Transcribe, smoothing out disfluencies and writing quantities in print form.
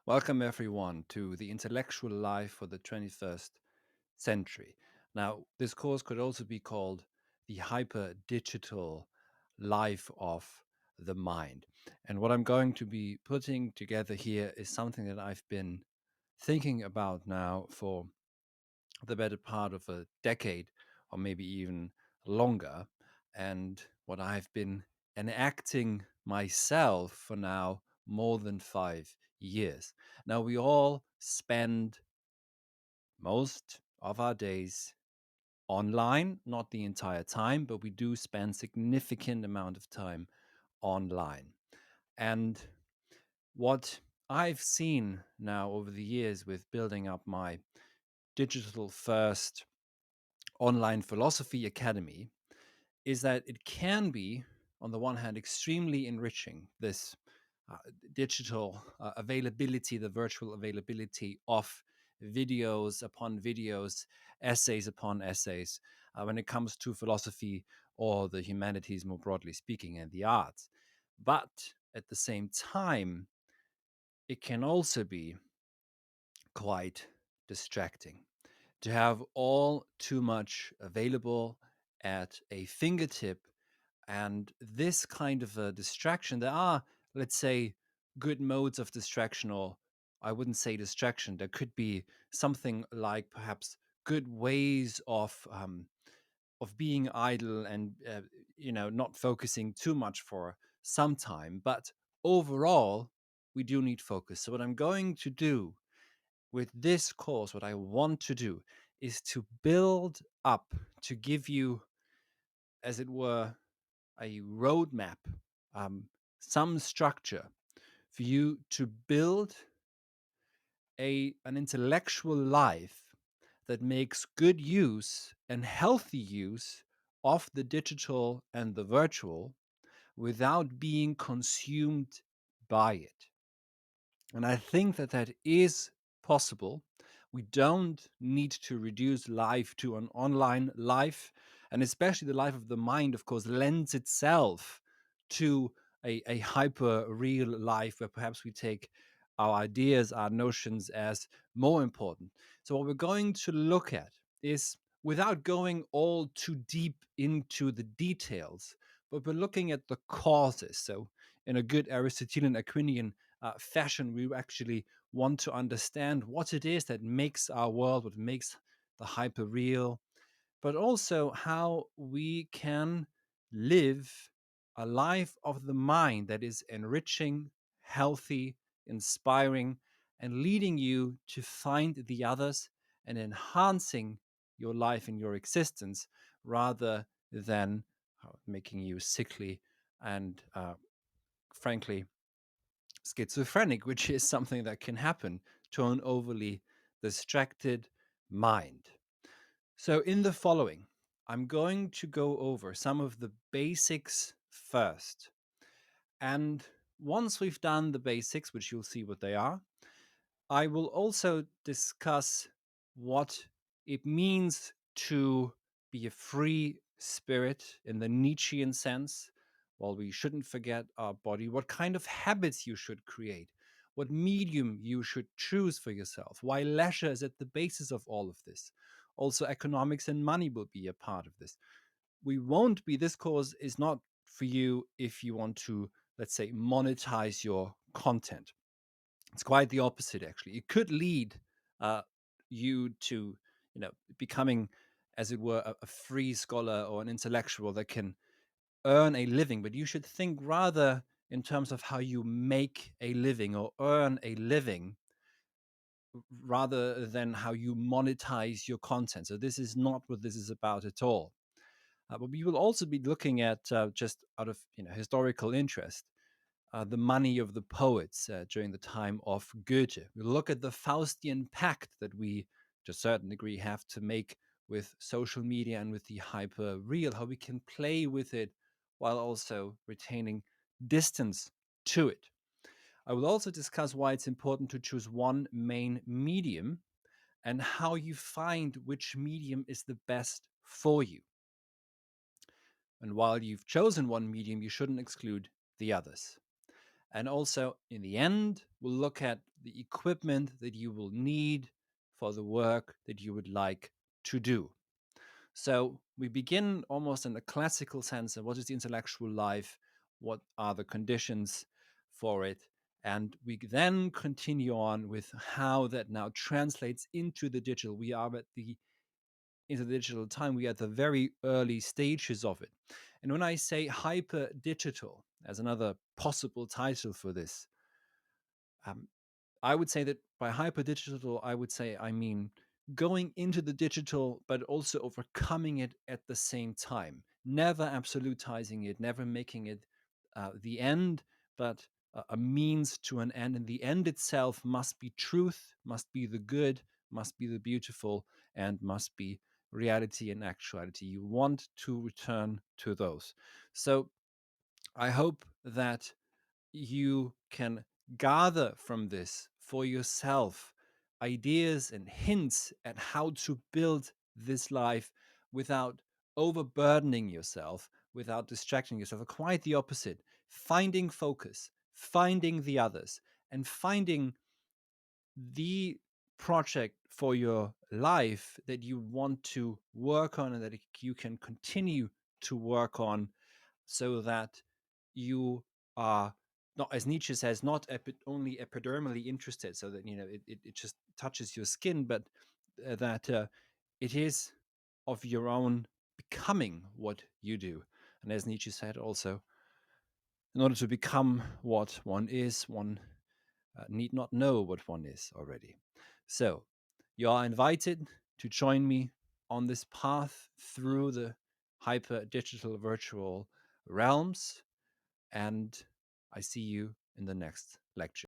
Welcome, everyone, to the intellectual life for the 21st century. Now, this course could also be called the hyper digital life of the mind. And what I'm going to be putting together here is something that I've been thinking about now for the better part of a decade, or maybe even longer, and what I've been enacting myself for now more than 5 years. Now, we all spend most of our days online, not the entire time, but we do spend significant amount of time online. And what I've seen now over the years with building up my digital first online philosophy academy is that it can be, on the one hand, extremely enriching, this uh, digital availability, the virtual availability of videos upon videos, essays upon essays, when it comes to philosophy or the humanities more broadly speaking and the arts. But at the same time, it can also be quite distracting to have all too much available at a fingertip. And this kind of a distraction, there are, let's say, good modes of distraction, or I wouldn't say distraction. There could be something like perhaps good ways of being idle and not focusing too much for some time. But overall, we do need focus. So what I'm going to do with this course, what I want to do is to build up, to give you, as it were, a roadmap, um, some structure for you to build an intellectual life that makes good use and healthy use of the digital and the virtual without being consumed by it. And I think that that is possible. We don't need to reduce life to an online life. And especially the life of the mind, of course, lends itself to a hyper real life where perhaps we take our ideas, our notions as more important. So, what we're going to look at is, without going all too deep into the details, but we're looking at the causes. So, in a good Aristotelian Aquinian fashion, we actually want to understand what it is that makes our world, what makes the hyper real, but also how we can live a life of the mind that is enriching, healthy, inspiring, and leading you to find the others and enhancing your life and your existence rather than making you sickly and, frankly, schizophrenic, which is something that can happen to an overly distracted mind. So, in the following, I'm going to go over some of the basics first. And once we've done the basics, which you'll see what they are, I will also discuss what it means to be a free spirit in the Nietzschean sense. While we shouldn't forget our body, what kind of habits you should create, what medium you should choose for yourself, why leisure is at the basis of all of this. Also, economics and money will be a part of this. We won't be, this course is not for you if you want to, let's say, monetize your content. It's quite the opposite, actually. It could lead uh, you to, becoming, as it were, a free scholar or an intellectual that can earn a living. But you should think rather in terms of how you make a living or earn a living rather than how you monetize your content. So this is not what this is about at all. But we will also be looking at, just out of historical interest, the money of the poets during the time of Goethe. We look at the Faustian pact that we, to a certain degree, have to make with social media and with the hyper real, how we can play with it while also retaining distance to it. I will also discuss why it's important to choose one main medium and how you find which medium is the best for you. And while you've chosen one medium, you shouldn't exclude the others. And also, in the end, we'll look at the equipment that you will need for the work that you would like to do. So we begin almost in a classical sense of what is the intellectual life, what are the conditions for it, and we then continue on with how that now translates into the digital. We are at the into the digital time. We are at the very early stages of it. And when I say hyper digital as another possible title for this, um, I would say that by hyper digital, I would say I mean going into the digital, but also overcoming it at the same time, never absolutizing it, never making it the end, but a means to an end. And the end itself must be truth, must be the good, must be the beautiful, and must be reality and actuality. You want to return to those. So I hope that you can gather from this for yourself ideas and hints at how to build this life without overburdening yourself, without distracting yourself. Quite the opposite. Finding focus, finding the others, and finding the project for your life that you want to work on and that you can continue to work on so that you are not, as Nietzsche says, not only epidermally interested, so that it just touches your skin, but that it is of your own becoming what you do. And as Nietzsche said, also, in order to become what one is, one need not know what one is already. So you are invited to join me on this path through the hyper digital virtual realms, and I see you in the next lecture.